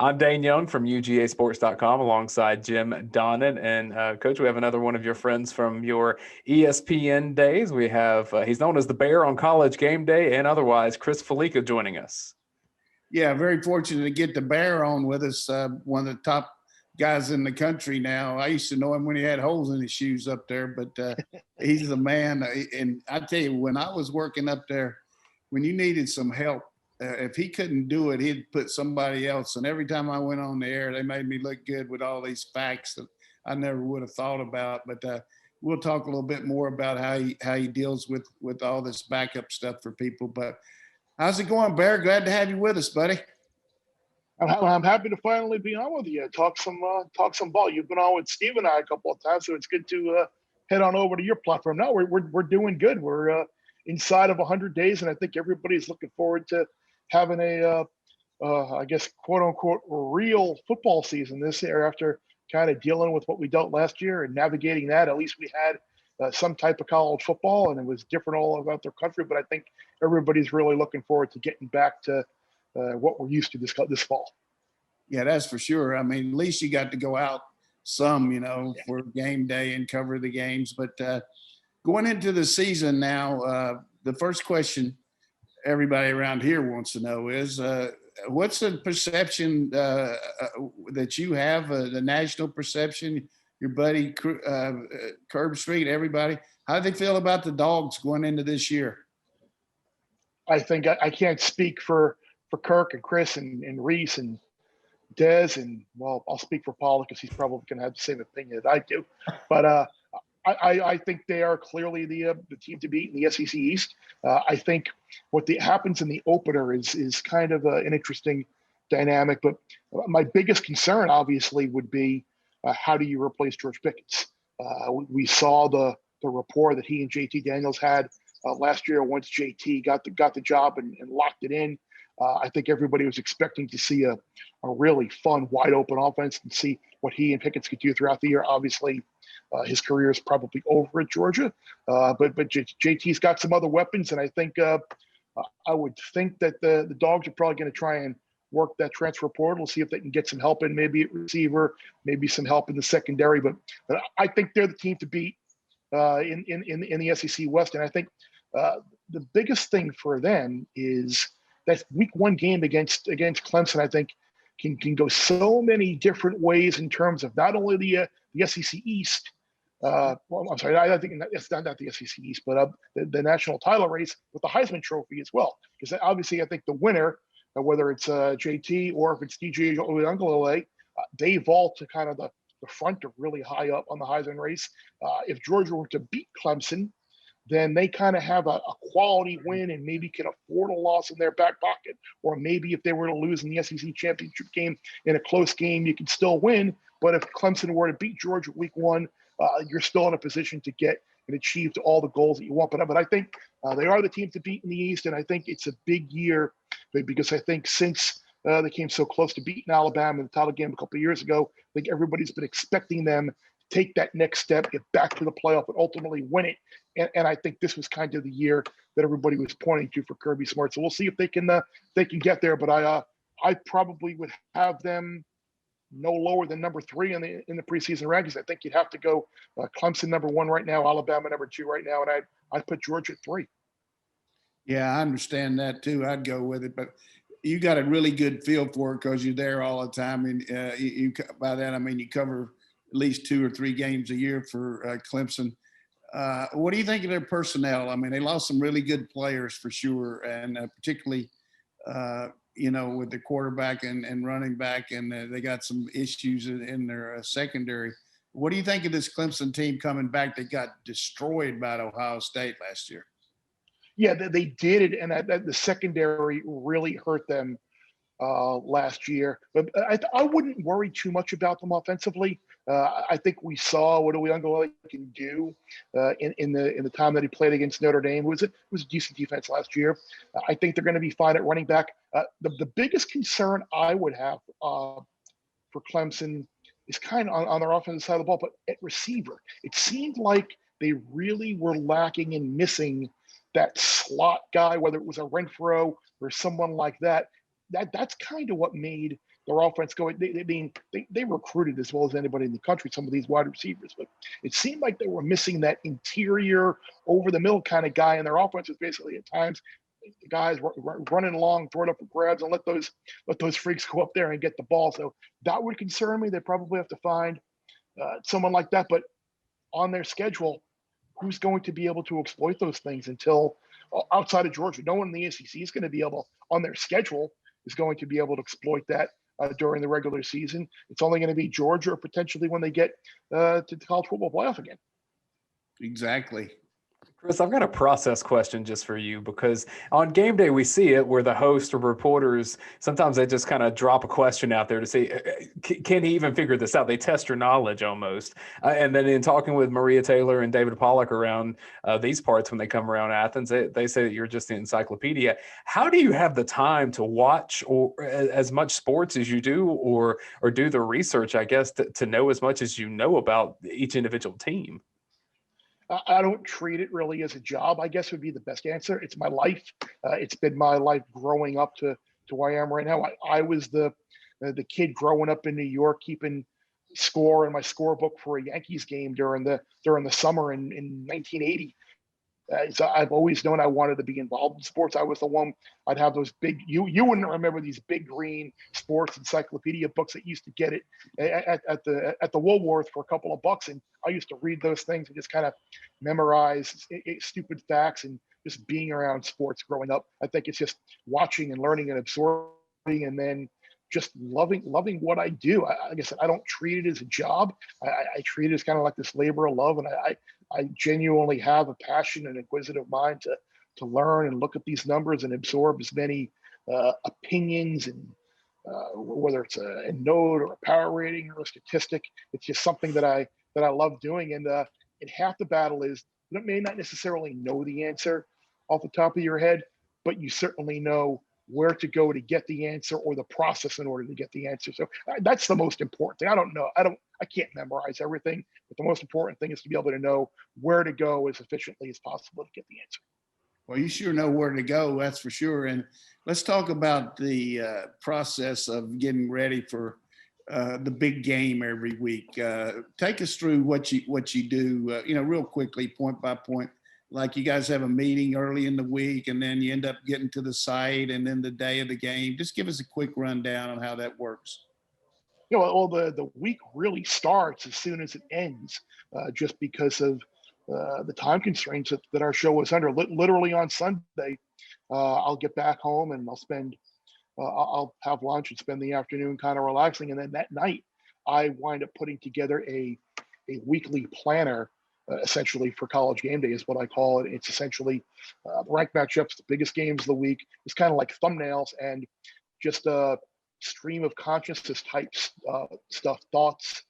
I'm Dayne Young from UGAsports.com alongside Jim Donnan. And Coach, we have another one of your friends from your ESPN days. We have, he's known as the Bear on College Gameday and otherwise, Chris Fallica joining us. Yeah, very fortunate to get the Bear on with us, one of the top guys in the country now. I used to know him when he had holes in his shoes up there, but he's the man. And I tell you, when I was working up there, when you needed some help, if he couldn't do it, he'd put somebody else. And every time I went on the air, they made me look good with all these facts that I never would have thought about. But we'll talk a little bit more about how he deals with all this backup stuff for people. But how's it going, Bear? Glad to have you with us, buddy. I'm happy to finally be on with you. Talk some ball. You've been on with Steve and I a couple of times, so it's good to head on over to your platform. No, we're doing good. We're inside of 100 days, and I think everybody's looking forward to having a, I guess, quote unquote, real football season this year after kind of dealing with what we dealt last year and navigating that. At least we had some type of college football, and it was different all about the country. But I think everybody's really looking forward to getting back to what we're used to this fall. Yeah, that's for sure. I mean, at least you got to go out some, for game day and cover the games. But going into the season now, the first question everybody around here wants to know is, what's the perception that you have, the national perception, your buddy Kirby Smart, everybody? How do they feel about the Dogs going into this year? I think I can't speak for Kirk and Chris and Reese and Dez, and well, I'll speak for Paul because he's probably going to have the same opinion that I do. But I think they are clearly the team to beat in the SEC East. I think what happens in the opener is kind of an interesting dynamic. But my biggest concern, obviously, would be how do you replace George Pickens? We saw the rapport that he and JT Daniels had last year once JT got the job and locked it in. I think everybody was expecting to see a really fun, wide open offense and see what he and Pickens could do throughout the year. Obviously, his career is probably over at Georgia, but JT's got some other weapons, and I think I would think that the Dogs are probably going to try and work that transfer portal, see if they can get some help in, maybe at receiver, maybe some help in the secondary. But I think they're the team to beat in the SEC West, and I think the biggest thing for them is that week one game against Clemson, I think, can go so many different ways in terms of not only the SEC East. Well, I'm sorry, I think it's not the SEC East, but the national title race with the Heisman Trophy as well. Because obviously, I think the winner, whether it's JT or if it's DJ Uiagalelei, they vault to kind of the front or really high up on the Heisman race. If Georgia were to beat Clemson, then they kind of have a quality win and maybe can afford a loss in their back pocket. Or maybe if they were to lose in the SEC championship game in a close game, you could still win. But if Clemson were to beat Georgia week one, you're still in a position to get and achieve all the goals that you want. But I think they are the team to beat in the East, and I think it's a big year because I think since they came so close to beating Alabama in the title game a couple of years ago, I think everybody's been expecting them take that next step, get back to the playoff, and ultimately win it. And I think this was kind of the year that everybody was pointing to for Kirby Smart. So we'll see if they can get there. But I probably would have them no lower than number 3 in the preseason rankings. I think you'd have to go Clemson number 1 right now, Alabama number 2 right now, and I'd put Georgia at 3. Yeah, I understand that too. I'd go with it, but you got a really good feel for it because you're there all the time, and you by that I mean you cover at least 2 or 3 games a year for Clemson. What do you think of their personnel? I mean, they lost some really good players for sure, and particularly, with the quarterback and running back, and they got some issues in their secondary. What do you think of this Clemson team coming back that got destroyed by Ohio State last year? Yeah, they did, and the secondary really hurt them last year. But I wouldn't worry too much about them offensively. I think we saw what Uiagalelei can do in the time that he played against Notre Dame. It was a decent defense last year. I think they're going to be fine at running back. The biggest concern I would have for Clemson is kind of on their offensive side of the ball, but at receiver. It seemed like they really were lacking and missing that slot guy, whether it was a Renfro or someone like that. That's kind of what made their offense going. They recruited as well as anybody in the country, some of these wide receivers, but it seemed like they were missing that interior, over the middle kind of guy, and their offense was basically at times the guys running along, throwing up for grabs, and let those freaks go up there and get the ball. So that would concern me. They probably have to find someone like that, but on their schedule, who's going to be able to exploit those things until outside of Georgia? No one in the ACC is going to be able, on their schedule, is going to be able to exploit that during the regular season. It's only going to be Georgia, or potentially when they get to the college football playoff again. Exactly. Chris, I've got a process question just for you, because on game day, we see it where the host or reporters, sometimes they just kind of drop a question out there to see, can he even figure this out? They test your knowledge almost. And then in talking with Maria Taylor and David Pollock around these parts, when they come around Athens, they say that you're just an encyclopedia. How do you have the time to watch or as much sports as you do, or do the research, I guess, to know as much as you know about each individual team? I don't treat it really as a job, I guess would be the best answer. It's my life. It's been my life growing up to where I am right now. I was the kid growing up in New York, keeping score in my scorebook for a Yankees game during the summer in 1980. So I've always known I wanted to be involved in sports. I was the one. I'd have those big. You wouldn't remember these big green sports encyclopedia books that used to get it at the Woolworth for a couple of bucks, and I used to read those things and just kind of memorize stupid facts, and just being around sports growing up. I think it's just watching and learning and absorbing, and then just loving what I do. Like I said, I don't treat it as a job. I treat it as kind of like this labor of love, and I genuinely have a passion and inquisitive mind to learn and look at these numbers and absorb as many opinions, and whether it's a node or a power rating or a statistic. It's just something that I love doing. And half the battle is, you may not necessarily know the answer off the top of your head, but you certainly know where to go to get the answer, or the process in order to get the answer. So that's the most important thing. I can't memorize everything, but the most important thing is to be able to know where to go as efficiently as possible to get the answer. Well, you sure know where to go, that's for sure. And let's talk about the process of getting ready for the big game every week. Take us through what you do, real quickly, point by point. Like, you guys have a meeting early in the week, and then you end up getting to the site, and then the day of the game. Just give us a quick rundown on how that works. Well, the week really starts as soon as it ends, just because of the time constraints that our show was under. Literally on Sunday, I'll get back home and I'll have lunch and spend the afternoon kind of relaxing, and then that night I wind up putting together a weekly planner. Essentially for College Game Day is what I call it. It's essentially ranked matchups, the biggest games of the week. It's kind of like thumbnails and just a stream of consciousness type stuff, thoughts,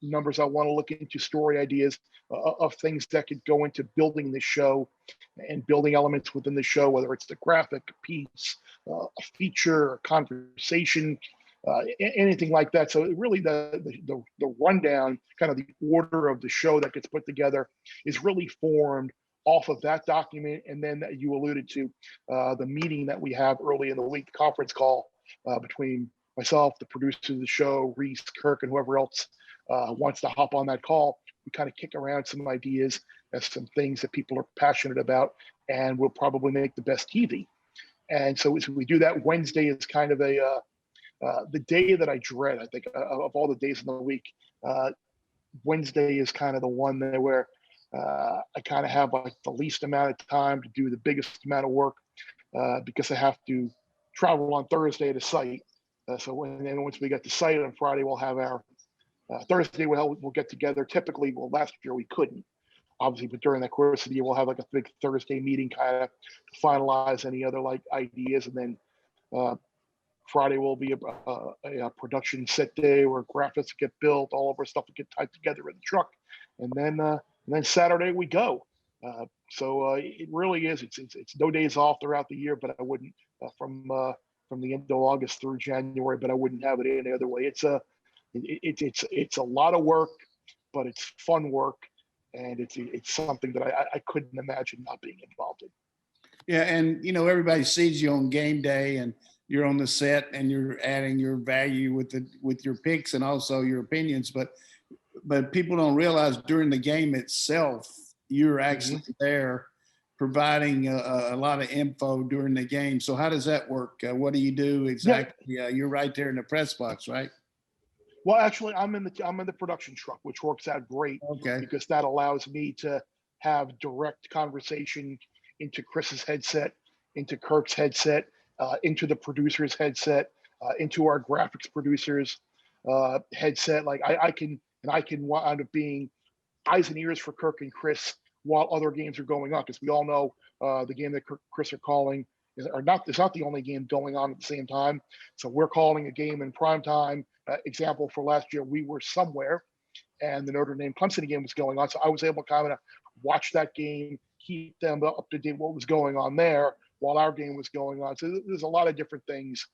numbers I want to look into, story ideas of things that could go into building the show and building elements within the show, whether it's the graphic piece, a feature, a conversation, anything like that. So really the rundown, kind of the order of the show that gets put together, is really formed off of that document. And then that you alluded to, the meeting that we have early in the week, the conference call between myself, the producer of the show, Reese, Kirk, and whoever else wants to hop on that call. We kind of kick around some ideas as some things that people are passionate about, and we'll probably make the best TV. And so as we do that, Wednesday is kind of the day that I dread, I think, of all the days in the week. Wednesday is kind of the one there where I kind of have like the least amount of time to do the biggest amount of work, because I have to travel on Thursday to site. Then once we get to site on Friday, we'll have our Thursday. We'll get together. Typically, last year we couldn't, obviously, but during the course of the year, we'll have like a big Thursday meeting, kind of to finalize any other like ideas, and then Friday will be a production set day where graphics get built, all of our stuff will get tied together in the truck, and then Saturday we go. So it really is. It's no days off throughout the year, but I wouldn't from the end of August through January, but I wouldn't have it any other way. It's a lot of work, but it's fun work, and it's something that I couldn't imagine not being involved in. Yeah, and everybody sees you on game day, and you're on the set and you're adding your value with your picks and also your opinions. But people don't realize during the game itself, you're actually there providing a lot of info during the game. So how does that work? What do you do exactly? You're right there in the press box, right? Well, actually, I'm in the production truck, which works out great Okay. because that allows me to have direct conversation into Chris's headset, into Kirk's headset, into the producer's headset, into our graphics producer's headset. Like I can wind up being eyes and ears for Kirk and Chris while other games are going on, because we all know the game that Kirk and Chris are calling it's not the only game going on at the same time. So we're calling a game in prime time. Example for last year, we were somewhere and the Notre Dame Clemson game was going on. So I was able to kind of watch that game, keep them up to date what was going on there while our game was going on. So there's a lot of different things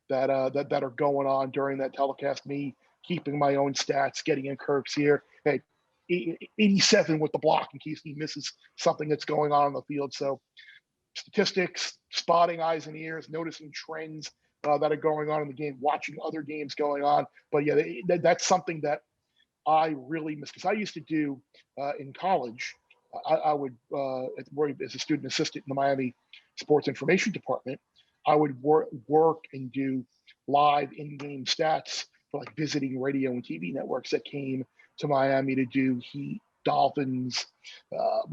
that are going on during that telecast. Me keeping my own stats, getting in Kirk's ear. Hey, 87 with the block in case he misses something that's going on the field. So statistics, spotting eyes and ears, noticing trends that are going on in the game, watching other games going on. But yeah, that's something that I really miss, because I used to do in college. I would as a student assistant in the Miami Sports Information Department. I would work and do live in-game stats for like visiting radio and TV networks that came to Miami to do Heat, Dolphins,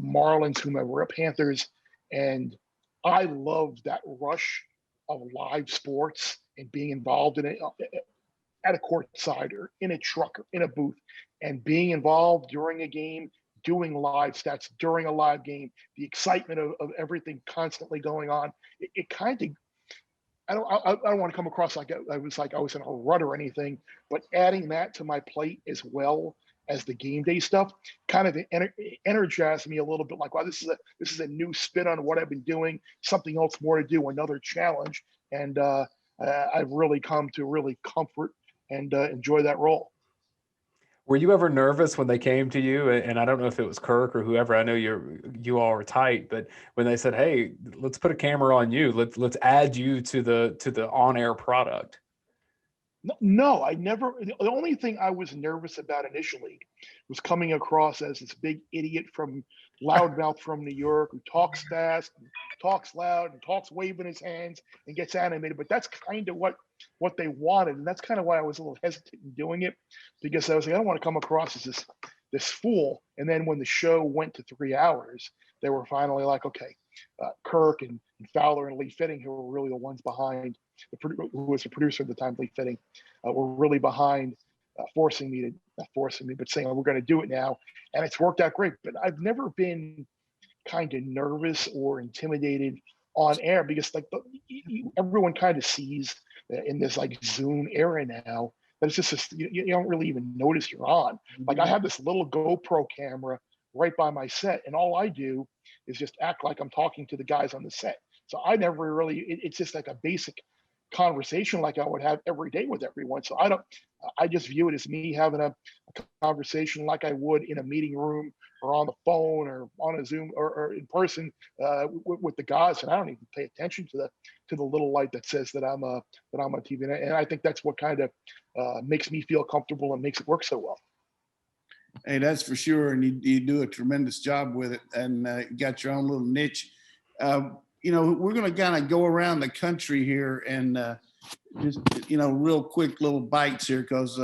Marlins, whomever, Panthers, and I loved that rush of live sports and being involved in it at a court side or in a truck or in a booth, and being involved during a game, doing live stats during a live game, the excitement of everything constantly going on. It kind of, I don't want to come across like I was in a rut or anything, but adding that to my plate as well as the game day stuff kind of energized me a little bit. Like, wow, this is a new spin on what I've been doing, something else more to do, another challenge, and I've really come to really comfort and enjoy that role. Were you ever nervous when they came to you? And I don't know if it was Kirk or whoever. I know you all are tight, but when they said, "Hey, let's put a camera on you. Let's add you to the on-air product." No, I never. The only thing I was nervous about initially was coming across as this big idiot from loudmouth from New York who talks fast, and talks loud, and talks waving his hands and gets animated. But that's kind of what they wanted, and that's kind of why I was a little hesitant in doing it, because I was like, I don't want to come across as this fool. And then when the show went to 3 hours, they were finally like, okay, Kirk and Fowler and Lee Fitting, who were really the ones behind, who was the producer at the time, Lee Fitting, were really behind forcing me, but saying, oh, we're going to do it now. And it's worked out great. But I've never been kind of nervous or intimidated on air, because like everyone kind of sees in this like Zoom era now that it's just you don't really even notice you're on. Like I have this little GoPro camera right by my set, and all I do is just act like I'm talking to the guys on the set. So I never really, it's just like a basic conversation like I would have every day with everyone. So I just view it as me having a conversation like I would in a meeting room or on the phone or on a Zoom or in person with the guys. And I don't even pay attention to the little light that says that I'm on TV. And I think that's what kind of makes me feel comfortable and makes it work so well. Hey, that's for sure. And you do a tremendous job with it, and got your own little niche. We're going to kind of go around the country here and just, real quick little bites here, because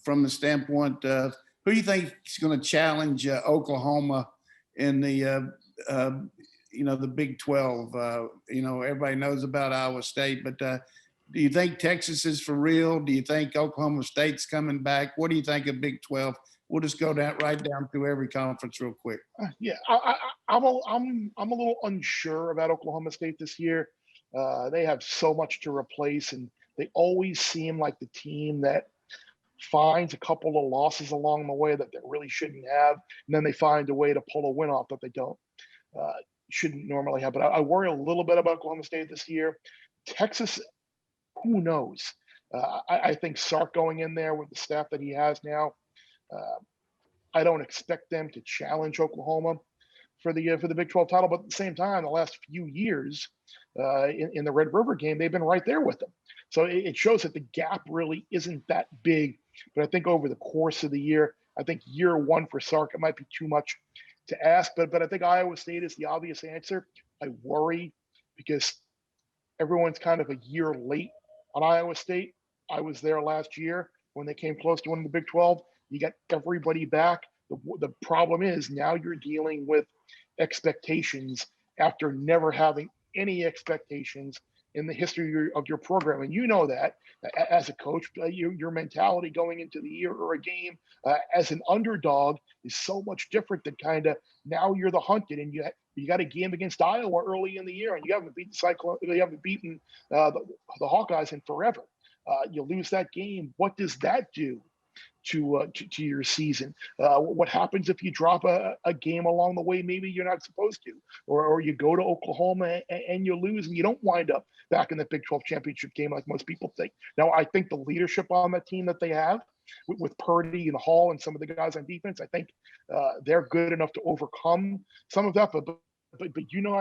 from the standpoint of who do you think is going to challenge Oklahoma in the Big 12? Everybody knows about Iowa State, but do you think Texas is for real? Do you think Oklahoma State's coming back? What do you think of Big 12? We'll just go right down through every conference real quick. Yeah, I'm a little unsure about Oklahoma State this year. They have so much to replace, and they always seem like the team that finds a couple of losses along the way that they really shouldn't have, and then they find a way to pull a win off that they shouldn't normally have. But I worry a little bit about Oklahoma State this year. Texas, who knows? I think Sark going in there with the staff that he has now, I don't expect them to challenge Oklahoma for the Big 12 title. But at the same time, the last few years, in the Red River game, they've been right there with them. So it shows that the gap really isn't that big. But I think over the course of the year, I think year one for Sark, it might be too much to ask. But I think Iowa State is the obvious answer. I worry because everyone's kind of a year late on Iowa State. I was there last year when they came close to winning the Big 12. You got everybody back. The problem is now you're dealing with expectations after never having any expectations in the history of your program. And you know that as a coach, your mentality going into the year or a game as an underdog is so much different than kind of now you're the hunted and you got a game against Iowa early in the year and you haven't beaten the Hawkeyes in forever. You lose that game. What does that do to your season? What happens if you drop a game along the way? Maybe you're not supposed to, or you go to Oklahoma and you lose and you don't wind up back in the Big 12 championship game like most people think. Now, I think the leadership on that team that they have with Purdy and Hall and some of the guys on defense, I think they're good enough to overcome some of that. But I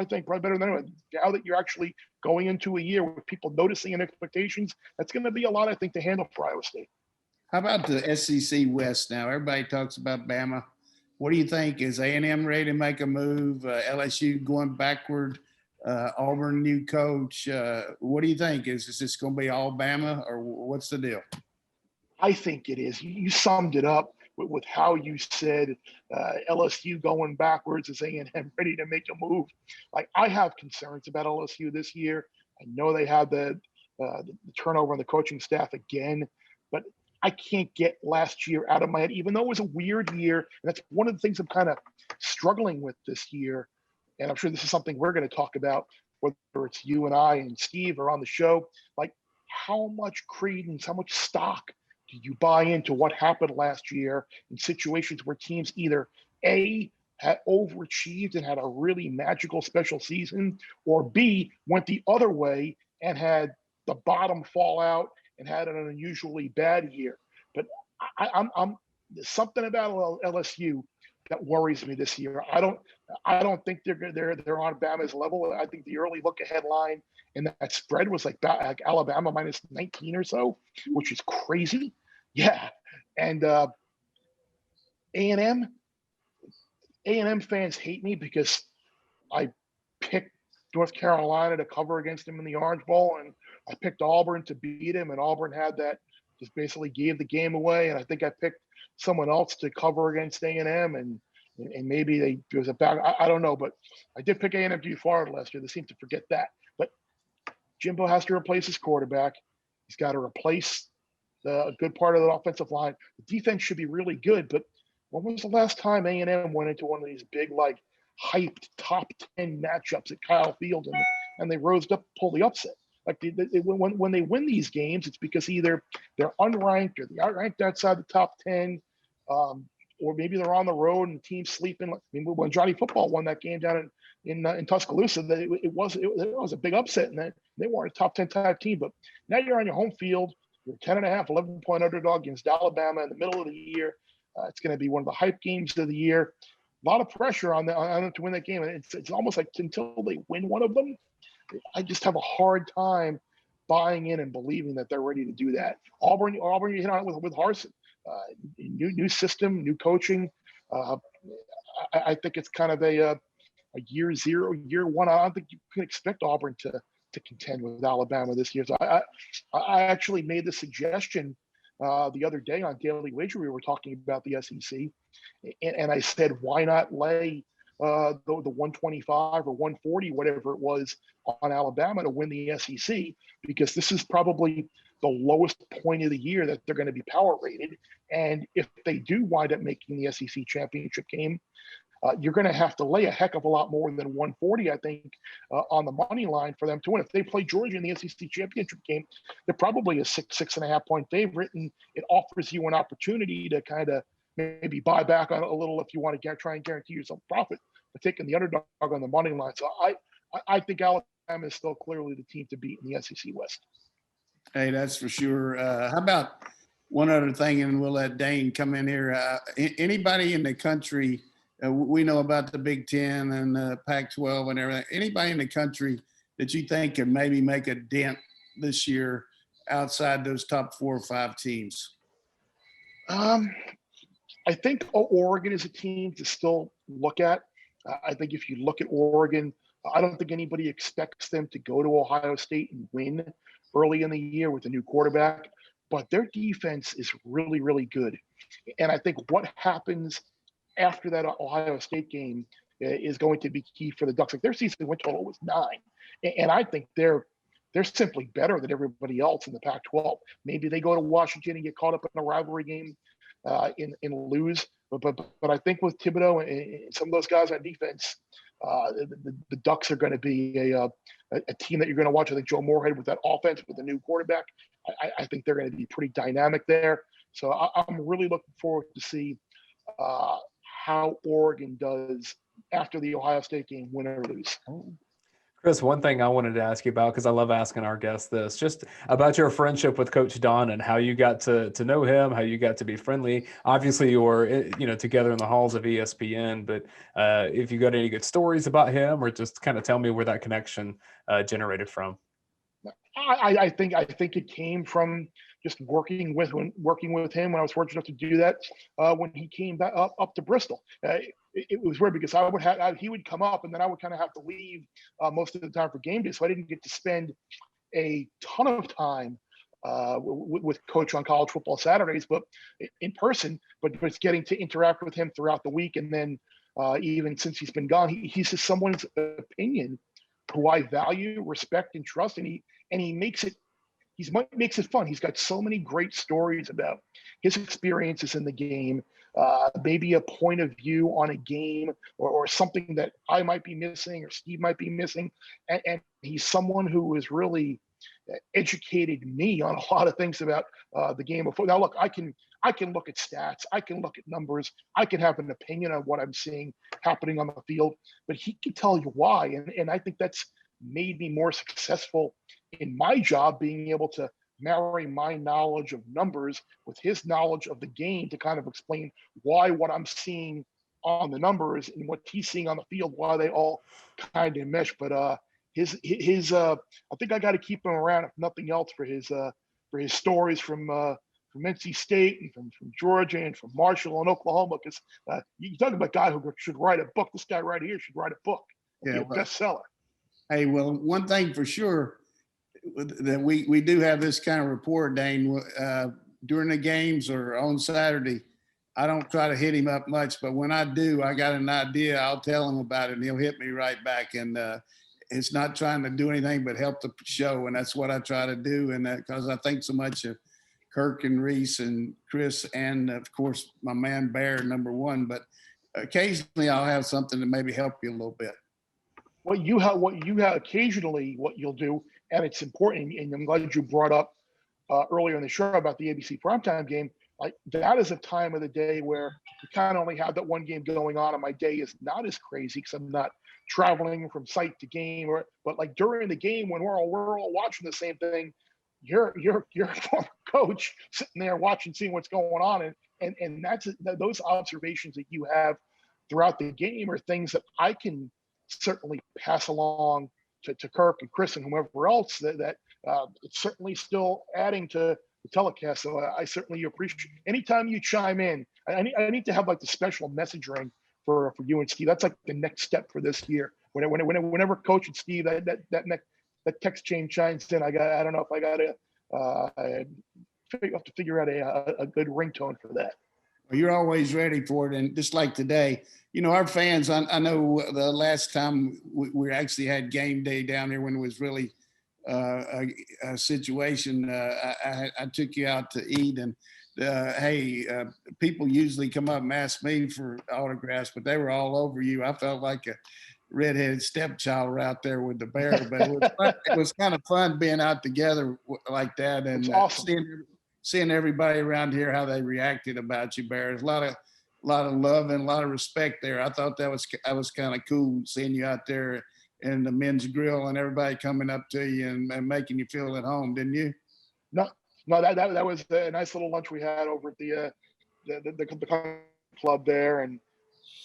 think probably better than anyone, now that you're actually going into a year with people noticing and expectations, that's going to be a lot, I think, to handle for Iowa State. How about the SEC West now? Everybody talks about Bama. What do you think? Is A&M ready to make a move? LSU going backward? Auburn new coach? What do you think? Is this going to be all Bama or what's the deal? I think it is. You summed it up with how you said LSU going backwards is A&M ready to make a move. Like, I have concerns about LSU this year. I know they had the turnover on the coaching staff again, but I can't get last year out of my head, even though it was a weird year. And that's one of the things I'm kind of struggling with this year. And I'm sure this is something we're going to talk about, whether it's you and I and Steve are on the show. Like, how much credence, how much stock do you buy into what happened last year in situations where teams either A, had overachieved and had a really magical special season, or B, went the other way and had the bottom fall out and had an unusually bad year. But I'm something about LSU that worries me this year. I don't think they're on Bama's level. I think the early look ahead line and that spread was like Alabama minus 19 or so, which is crazy. Yeah, and A&M fans hate me because I picked North Carolina to cover against them in the Orange Bowl, and I picked Auburn to beat him, and Auburn had that, just basically gave the game away. And I think I picked someone else to cover against A&M, and maybe it was a back. I don't know, but I did pick A&M to beat Florida last year. They seem to forget that. But Jimbo has to replace his quarterback. He's got to replace a good part of the offensive line. The defense should be really good, but when was the last time A&M went into one of these big, like, hyped top 10 matchups at Kyle Field and they rose up, pull the upset? Like, when they win these games, it's because either they're unranked or they're ranked outside the top 10, or maybe they're on the road and the team's sleeping. I mean, when Johnny Football won that game down in Tuscaloosa, it was a big upset, and they weren't a top 10 type team. But now you're on your home field. You're 10.5, 11-point underdog against Alabama in the middle of the year. It's going to be one of the hype games of the year. A lot of pressure on them to win that game. And it's almost like until they win one of them, I just have a hard time buying in and believing that they're ready to do that. Auburn, you hit on it with Harsin. New system, new coaching. I think it's kind of a year zero, year one. I don't think you can expect Auburn to contend with Alabama this year. So I actually made the suggestion the other day on Daily Wager. We were talking about the SEC, and I said, why not lay the 125 or 140, whatever it was, on Alabama to win the SEC, because this is probably the lowest point of the year that they're going to be power rated. And if they do wind up making the SEC championship game, you're going to have to lay a heck of a lot more than 140, I think, on the money line for them to win. If they play Georgia in the SEC championship game, they're probably a 6.5 point favorite, and it offers you an opportunity to kind of maybe buy back on a little if you want to try and guarantee yourself profit by taking the underdog on the money line. So I think Alabama is still clearly the team to beat in the SEC West. Hey, that's for sure. How about one other thing, and we'll let Dayne come in here. Anybody in the country, we know about the Big Ten and Pac-12 and everything. Anybody in the country that you think can maybe make a dent this year outside those top 4 or 5 teams? I think Oregon is a team to still look at. I think if you look at Oregon, I don't think anybody expects them to go to Ohio State and win early in the year with a new quarterback, but their defense is really, really good. And I think what happens after that Ohio State game is going to be key for the Ducks. Like their season win total was 9, and I think they're simply better than everybody else in the Pac-12. Maybe they go to Washington and get caught up in a rivalry game and lose, but I think with Thibodeau and some of those guys on defense, the Ducks are going to be a team that you're going to watch. I think Joe Moorhead with that offense with the new quarterback, I think they're going to be pretty dynamic there. So I'm really looking forward to see how Oregon does after the Ohio State game, win or lose. Chris, one thing I wanted to ask you about, because I love asking our guests this, just about your friendship with Coach Donnan, how you got to know him, how you got to be friendly. Obviously, you were together in the halls of ESPN, but if you got any good stories about him, or just kind of tell me where that connection generated from. I think it came from just working with him when I was fortunate enough to do that when he came back up to Bristol. It was weird because he would come up and then I would kind of have to leave most of the time for game day, so I didn't get to spend a ton of time with Coach on college football Saturdays, but in person. But it's getting to interact with him throughout the week, and then even since he's been gone, he's just someone's opinion who I value, respect, and trust, and he makes it fun. He's got so many great stories about his experiences in the game, maybe a point of view on a game or something that I might be missing or Steve might be missing. And he's someone who has really educated me on a lot of things about the game of football. Now, look, I can look at stats, I can look at numbers, I can have an opinion on what I'm seeing happening on the field, but he can tell you why. And I think that's made me more successful in my job, being able to marry my knowledge of numbers with his knowledge of the game to kind of explain why what I'm seeing on the numbers and what he's seeing on the field, why they all kind of mesh. But his I think I got to keep him around, if nothing else, for his stories from NC State and from Georgia and from Marshall and Oklahoma. Because you talk about a guy who should write a book. This guy right here should write a book. Be a bestseller. Hey, well, one thing for sure that we do have this kind of rapport, Dayne, during the games or on Saturday. I don't try to hit him up much, but when I do, I got an idea, I'll tell him about it and he'll hit me right back. And it's not trying to do anything but help the show. And that's what I try to do. And because I think so much of Kirk and Reese and Chris and of course my man Bear, number one, but occasionally I'll have something to maybe help you a little bit. What you have occasionally, what you'll do, and it's important, and I'm glad you brought up earlier in the show about the ABC primetime game. Like that is a time of the day where you kind of only have that one game going on, and my day is not as crazy because I'm not traveling from site to game. But like during the game when we're all watching the same thing, you're a former coach sitting there watching, seeing what's going on, and that's those observations that you have throughout the game are things that I can certainly pass along to Kirk and Chris and whomever else that it's certainly still adding to the telecast. So I certainly appreciate anytime you chime in. I need to have like the special messaging for you and Steve. That's like the next step for this year. Whenever Coach and Steve that text chain chimes in, I don't know if I got to have to figure out a good ringtone for that. Well, you're always ready for it. And just like today, our fans, I know the last time we actually had game day down there when it was really a situation, I took you out to eat and people usually come up and ask me for autographs, but they were all over you. I felt like a redheaded stepchild out there with the Bear, but it was fun. It was kind of fun being out together like that and awesome. Seeing everybody around here, how they reacted about you, Bear. There's a lot of love and a lot of respect there. I thought that was kind of cool seeing you out there in the men's grill and everybody coming up to you and making you feel at home, didn't you? No, that was a nice little lunch we had over at the club there, and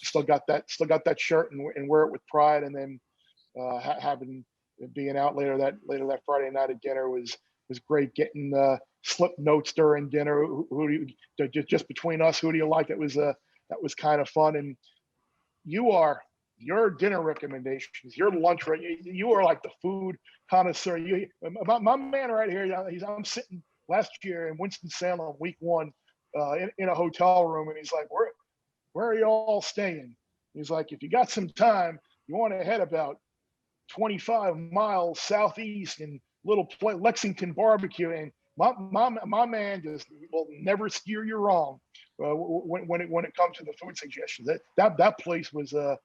still got that shirt and wear it with pride. And then having being out later that Friday night at dinner was great. Getting slip notes during dinner. Who do you, just between us? Who do you like? That was kind of fun. And your dinner recommendations, your lunch, you are like the food connoisseur. My man right here. I'm sitting last year in Winston-Salem, week 1, in a hotel room, and he's like, "Where are you all staying?" He's like, "If you got some time, you want to head about 25 miles southeast in little Lexington barbecue." And my man just will never steer you wrong when it comes to the food suggestions. That place was a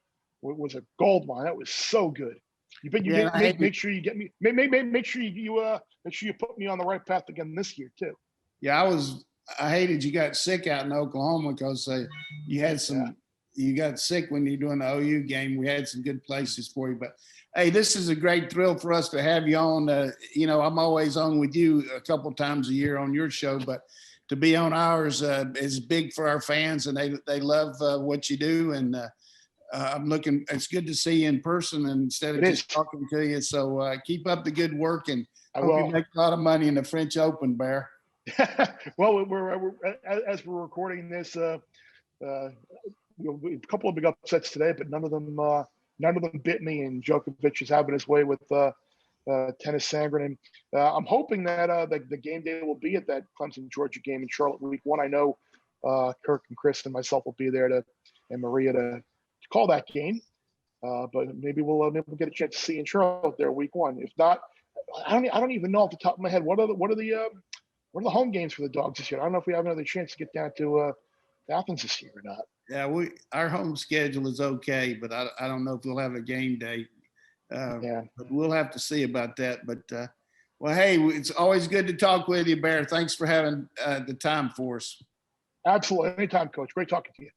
gold mine. That was so good. Make sure you get me. Make sure you put me on the right path again this year too. Yeah, I hated you got sick out in Oklahoma because you had some. You got sick when you're doing the OU game. We had some good places for you, but hey, this is a great thrill for us to have you on. I'm always on with you a couple times a year on your show, but to be on ours is big for our fans, and they love what you do. And it's good to see you in person instead of just talking to you. So keep up the good work, and I hope you make a lot of money in the French Open, Bear. Well, as we're recording this, a couple of big upsets today, but none of them bit me. And Djokovic is having his way with Tennis Sangren. And I'm hoping that the game day will be at that Clemson Georgia game in Charlotte week 1. I know Kirk and Chris and myself will be there and Maria to call that game. But maybe we'll get a chance to see in Charlotte there week 1. If not, I don't even know off the top of my head what are the home games for the Dogs this year. I don't know if we have another chance to get down to Athens this year or not. Yeah, our home schedule is okay, but I don't know if we'll have a game day. But we'll have to see about that. But well, hey, it's always good to talk with you, Bear. Thanks for having the time for us. Absolutely, anytime, Coach. Great talking to you.